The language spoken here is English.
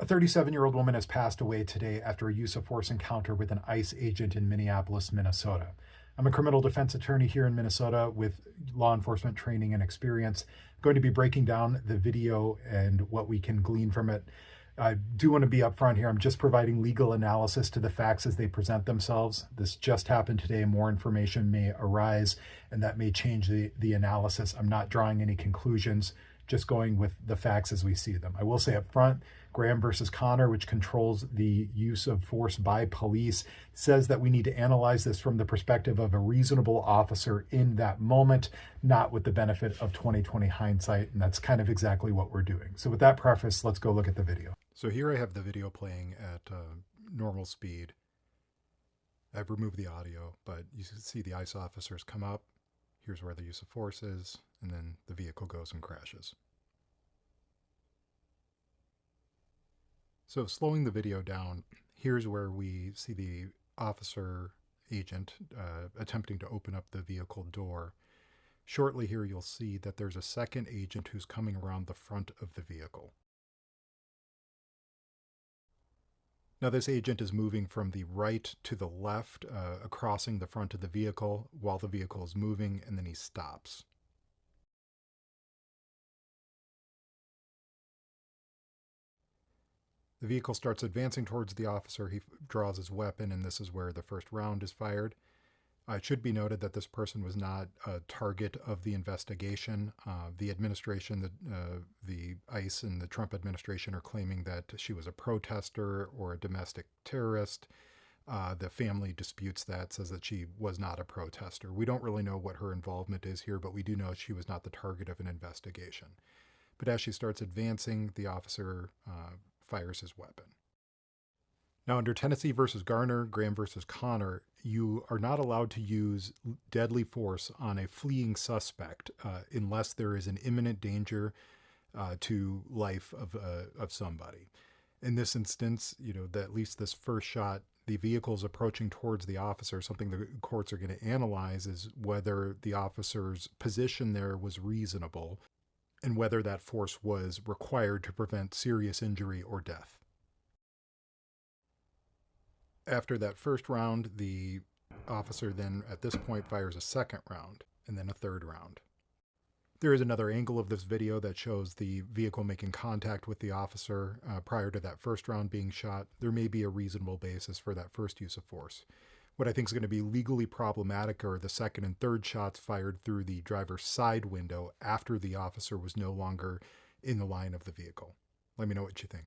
A 37-year-old woman has passed away today after a use of force encounter with an ICE agent in Minneapolis, Minnesota. I'm a criminal defense attorney here in Minnesota with law enforcement training and experience. I'm going to be breaking down the video and what we can glean from it. I do want to be upfront here. I'm just providing legal analysis to the facts as they present themselves. This just happened today. More information may arise, and that may change the analysis. I'm not drawing any conclusions, just going with the facts as we see them. I will say up front, Graham versus Connor, which controls the use of force by police, says that we need to analyze this from the perspective of a reasonable officer in that moment, not with the benefit of 2020 hindsight. And that's kind of exactly what we're doing. So with that preface, let's go look at the video. So here I have the video playing at normal speed. I've removed the audio, but you can see the ICE officers come up. Here's where the use of force is, and then the vehicle goes and crashes. So slowing the video down, here's where we see the officer agent attempting to open up the vehicle door. Shortly here, you'll see that there's a second agent who's coming around the front of the vehicle. Now this agent is moving from the right to the left, crossing the front of the vehicle while the vehicle is moving, and then he stops. The vehicle starts advancing towards the officer. He draws his weapon, and this is where the first round is fired. It should be noted that this person was not a target of the investigation. The administration, the ICE and the Trump administration are claiming that she was a protester or a domestic terrorist. The family disputes that, says that she was not a protester. We don't really know what her involvement is here, but we do know she was not the target of an investigation. But as she starts advancing, the officer fires his weapon. Now, under Tennessee versus Garner, Graham versus Connor, you are not allowed to use deadly force on a fleeing suspect unless there is an imminent danger to life of somebody. In this instance, at least this first shot, the vehicle is approaching towards the officer. Something the courts are going to analyze is whether the officer's position there was reasonable and whether that force was required to prevent serious injury or death. After that first round, the officer then at this point fires a second round and then a third round. There is another angle of this video that shows the vehicle making contact with the officer prior to that first round being shot. There may be a reasonable basis for that first use of force. What I think is going to be legally problematic are the second and third shots fired through the driver's side window after the officer was no longer in the line of the vehicle. Let me know what you think.